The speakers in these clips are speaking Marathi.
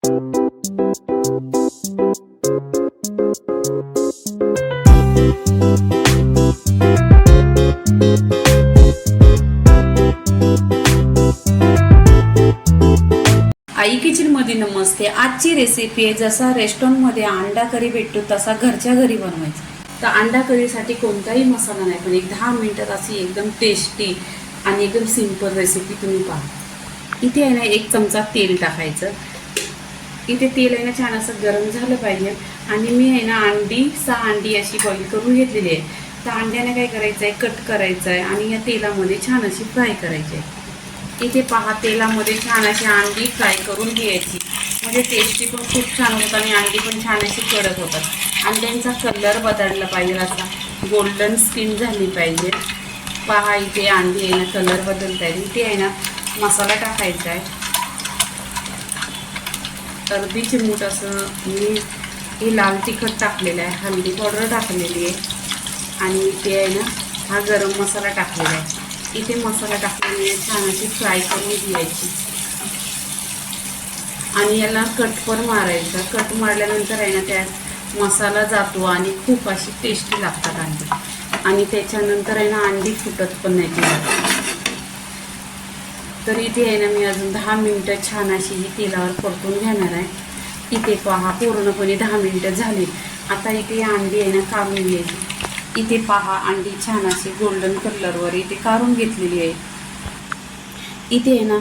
आई किचन मध्ये नमस्ते। आजची रेसिपी आहे जसा रेस्टॉरंट मध्ये अंडा करी भेटतो तसा घरच्या घरी बनवायचा। तर अंडा करीसाठी कोणताही मसाला नाही, पण एक 10 मिनिटात अशी एकदम टेस्टी आणि एकदम सिंपल रेसिपी तुम्ही पहा। इथे आहे ना 1 चमचा तेल टाकायचं। इथे तेल आहे ना छान असं गरम झालं पाहिजे। आणि मी आहे ना 6 अंडी अशी बॉईल करून घेतलेली आहे। तर अंड्याने काय करायचं आहे, कट करायचं आहे आणि या तेलामध्ये छान अशी फ्राय करायची आहे। इथे पहा तेलामध्ये छान अशी अंडी फ्राय करून घ्यायची, म्हणजे टेस्टी पण खूप छान होतं आणि अंडी पण छान अशी कडक होतात। अंड्यांचा कलर बदलला पाहिजे, असा गोल्डन स्किन झाली पाहिजे। पहा इथे अंडी आहे ना कलर बदलत आहे। इथे आहे ना मसाला टाकायचा आहे, अर्धी चिमूट असं मी हे लाल तिखट टाकलेलं आहे, हळदी पावडर टाकलेली आहे आणि इथे आहे ना हा गरम मसाला टाकलेला आहे। इथे मसाला टाकल्याने छान अशी फ्राय करून घ्यायची आणि याला कट पण मारायचा। कट मारल्यानंतर आहे ना त्यात मसाला जातो आणि खूप अशी टेस्टी लागतात अंडी, आणि त्याच्यानंतर आहे ना अंडी फुटत पण नाही ती। तर इथे आहे ना मी अजून 10 मिनिटं छान अशी ही तेलावर परतून घेणार आहे। इथे पहा पूर्णपणे 10 मिनिटं झाली। आता इथे अंडी आहे ना काढून घ्यायची। इथे पहा अंडी छान अशी गोल्डन कलरवर इथे काढून घेतलेली आहे। इथे आहे ना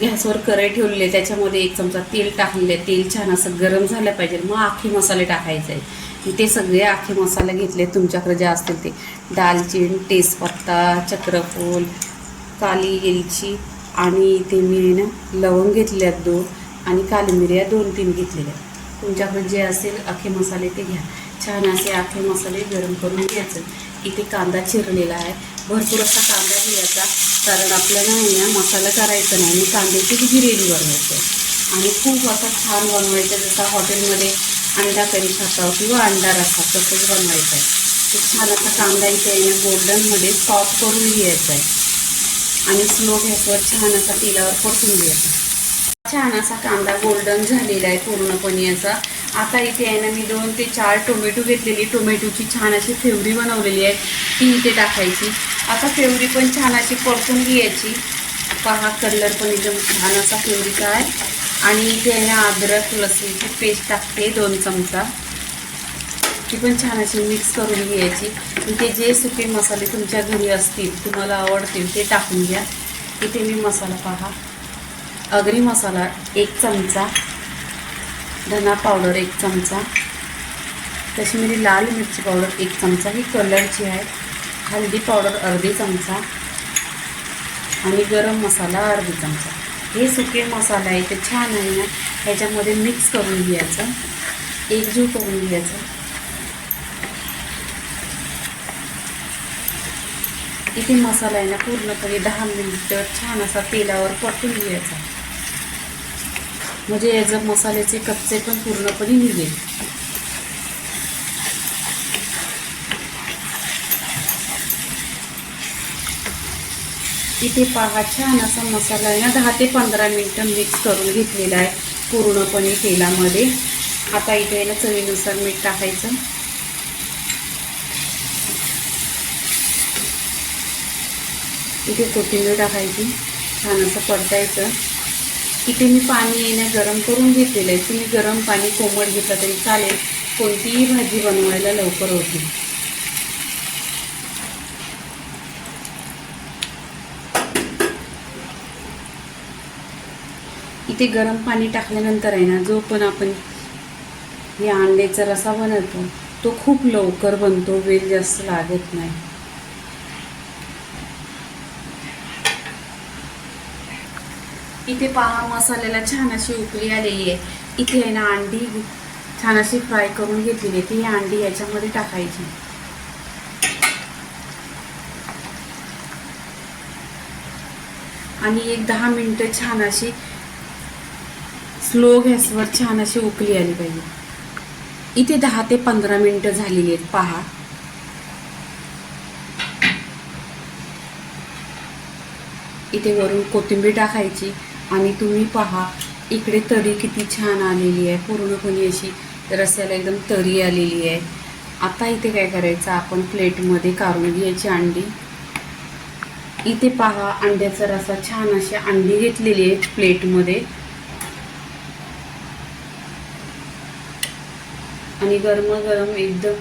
गॅसवर कढई ठेवलेली आहे, त्याच्यामध्ये 1 चमचा तेल टाकलेलं आहे। तेल छान असं गरम झालं पाहिजे, मग आखे मसाले टाकायचे आहे। इथे सगळे आखे मसाले घेतले तुमच्याकडे जे असतील ते, दालचीन, तेजपत्ता, चक्रफूल, काली वेलची आणि इथे मी आहे ना लवंग घेतले आहेत 2 आणि काली मिऱ्या 2-3 घेतलेल्या आहेत। तुमच्याकडे जे असेल आखे मसाले ते घ्या। छान असे आखे मसाले गरम करून घ्यायचे। इथे कांदा चिरलेला आहे, भरपूर असा कांदा घ्यायचा, कारण आपल्याला आहे ना मसाला करायचा नाही आणि कांद्याची ग्रेव्ही बनवायची आहे आणि खूप असा छान बनवायचं, जसा हॉटेलमध्ये अंडा करी खातो किंवा अंडा रस्सा तसंच बनवायचं आहे। ते छान असा कांदा इथे आहे ना गोल्डनमध्ये सॉफ्ट करून घ्यायचा आहे आणि स्लो गॅसवर छान असा तेलावर परतून घ्यायचा। छान असा कांदा गोल्डन झालेला आहे पूर्णपणे असा। आता इथे आहे ना मी 2 ते 4 टोमॅटो घेतलेली, टोमॅटोची छान अशी प्युरी बनवलेली आहे ती इथे टाकायची। आता प्युरी पण छान अशी परतून घ्यायची। पहा कलर पण एकदम छान असा प्युरीचा आहे। आणि इथे आहे ना अद्रक लसूणची पेस्ट टाकते 2 चमचा, ती पण छान अशी मिक्स करून घ्यायची। इथे जे सुके मसाले तुमच्या घरी असतील तुम्हाला आवडतील ते टाकून घ्या। इथे मी मसाला पहा, अगरी मसाला 1 चमचा, धना पावडर 1 चमचा, काश्मीरी लाल मिरची पावडर 1 चमचा ही कलरची आहे, हळदी पावडर अर्धी चमचा आणि गरम मसाला अर्धी चमचा। हे सुके मसाला आहे ते छान आहे ना ह्याच्यामध्ये मिक्स करून घ्यायचं, एकजीव करून घ्यायचं। इथे मसाला आहे ना पूर्णपणे 10 मिनिटं छान असा तेलावर परतून घ्यायचा, म्हणजे याचं मसाल्याचे कच्चे पण पूर्णपणे निघेल। इथे पहा छान असा मसाला आहे ना 10 ते 15 मिनिटं मिक्स करून घेतलेला आहे पूर्णपणे तेलामध्ये। आता इथे आहे ना चवीनुसार मीठ टाकायचं, इथे कोथिंबीर टाकायची, छान असं परतायचं। इथे मी पाणी आहे ना गरम करून घेतलेलं आहे, तुम्ही गरम पाणी कोमट घेतलं तरी चालेल, कोणतीही भाजी बनवायला लवकर होती। इथे गरम पाणी टाकल्यानंतर आहे ना जो पण आपण या अंड्याचा रसा बनवतो तो खूप लवकर बनतो, वेळ जास्त लागत नाही। इथे पहा मसाल्याला छान अशी उकळी आलेली आहे। इथे आहे ना अंडी छान अशी फ्राय करून घेतलेली आहे, ती अंडी याच्यामध्ये टाकायची आणि एक 10 मिनिटं छान अशी स्लो गॅसवर छान अशी उकळी आली पाहिजे। इथे 10 ते 15 मिनिटं झालेली आहेत पहा। इथे वरून कोथिंबीर टाकायची आणि तुम्ही पहा इकडे तरी किती छान आलेली आहे, पूर्णपणे अशी रस्स्याला एकदम तरी आलेली आहे. आता इथे काय करायचं, आपण प्लेटमध्ये काढून घ्यायची अंडी. इथे पहा, अंड्याचा रस्सा छान अशी अंडी घेतलेली आहे प्लेटमध्ये आणि गरमागरम एकदम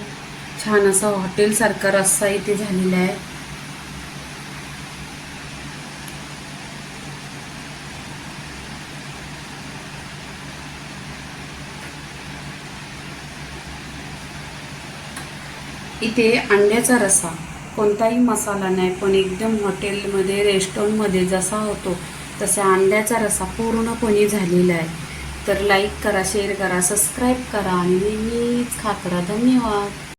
छान असा हॉटेलसारखा रस्सा इथे झालेला आहे. इथे अंड्याचा रस्सा, कोणताही मसाला नाही, पण एकदम हॉटेलमध्ये रेस्टॉरंटमध्ये जसा होतो तसा अंड्याचा रस्सा पूर्णपणे झालेला आहे. तर लाईक करा, शेअर करा, सबस्क्राईब करा आणि नेहमीच खात राहा. धन्यवाद.